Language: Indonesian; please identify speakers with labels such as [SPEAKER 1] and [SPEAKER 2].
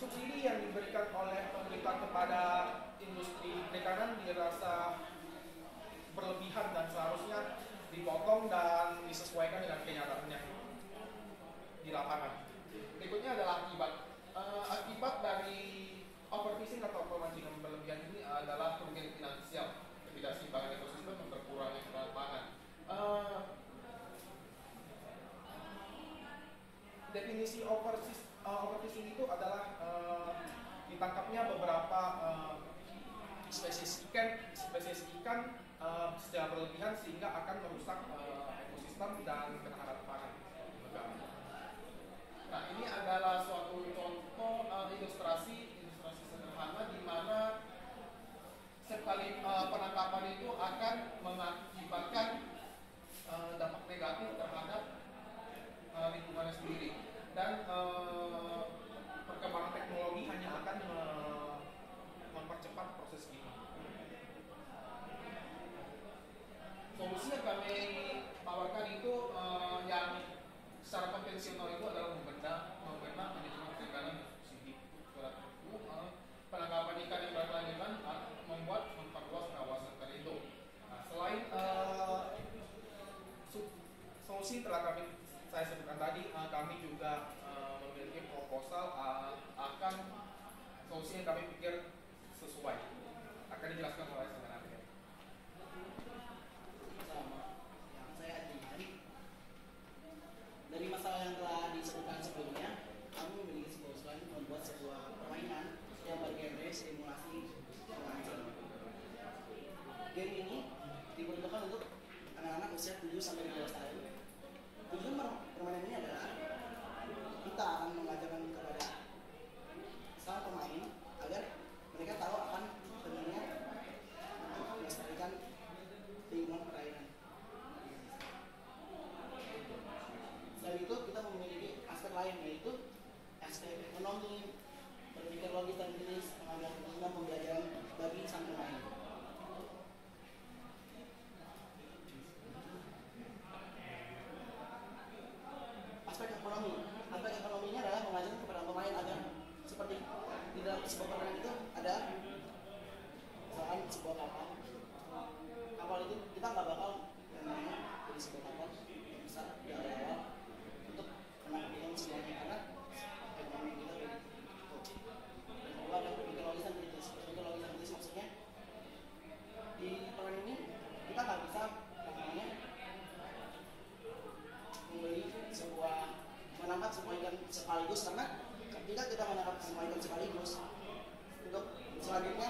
[SPEAKER 1] subsidi yang diberikan oleh pemerintah kepada industri perikanan dirasa berlebihan dan seharusnya dipotong dan disesuaikan dengan kenyataannya di lapangan. Berikutnya adalah akibat. Akibat dari overfishing atau pemancingan berlebihan ini adalah kerugian finansial, ketidakseimbangan ekosistem, dan berkurangnya kedaulatan pangan. Definisi overfishing itu adalah ditangkapnya beberapa spesies ikan secara berlebihan sehingga akan merusak ekosistem dan ketahanan pangan negara. Nah, ini adalah suatu contoh ilustrasi sederhana di mana sekali penangkapan itu akan mengakibatkan dampak negatif terhadap lingkungannya sendiri, dan perkembangan teknologi hanya akan mempercepat proses ini. Solusi yang kami tawarkan itu yang secara konvensional itu adalah membedah manajemen perikanan dan subsidi. Penangkapan ikan yang berkelanjutan memperluas kawasan terindo. Nah, selain solusi telah saya sebutkan tadi, kami juga memiliki proposal akan solusi yang kami pikir sesuai. Akan dijelaskan oleh sebenarnya.
[SPEAKER 2] Yang saya dengar dari masalah yang telah disebutkan sebelumnya, kami memiliki sebuah usulan membuat sebuah permainan yang bergenre simulasi pemancing. Game ini diperuntukkan untuk anak-anak usia 7 sampai 12 tahun. Tujuan permainan ini adalah kita akan mengajarkan kepada sang pemain agar mereka tahu akan pentingnya melestarikan lingkungan perairan. Selain itu kita memiliki aspek lain, yaitu aspek ekonomi, berpikir logis dan kritis, mengambil kepentingan pembelajaran bagi sang pemain. Aspek ekonominya adalah mengajarkan kepada pemain agar seperti di dalam sebuah permainan itu ada misalkan sebuah kapal itu kita nggak bakal jadi sebuah kapal yang besar di awal untuk menanggung semuanya karena ekonomi kita begitu. Dan kedua ada berpikir logis dan kritis maksudnya di permainan ini kita nggak bisa membeli menangkap semua ikan sekaligus, karena ketika kita menangkap semua ikan sekaligus, untuk selanjutnya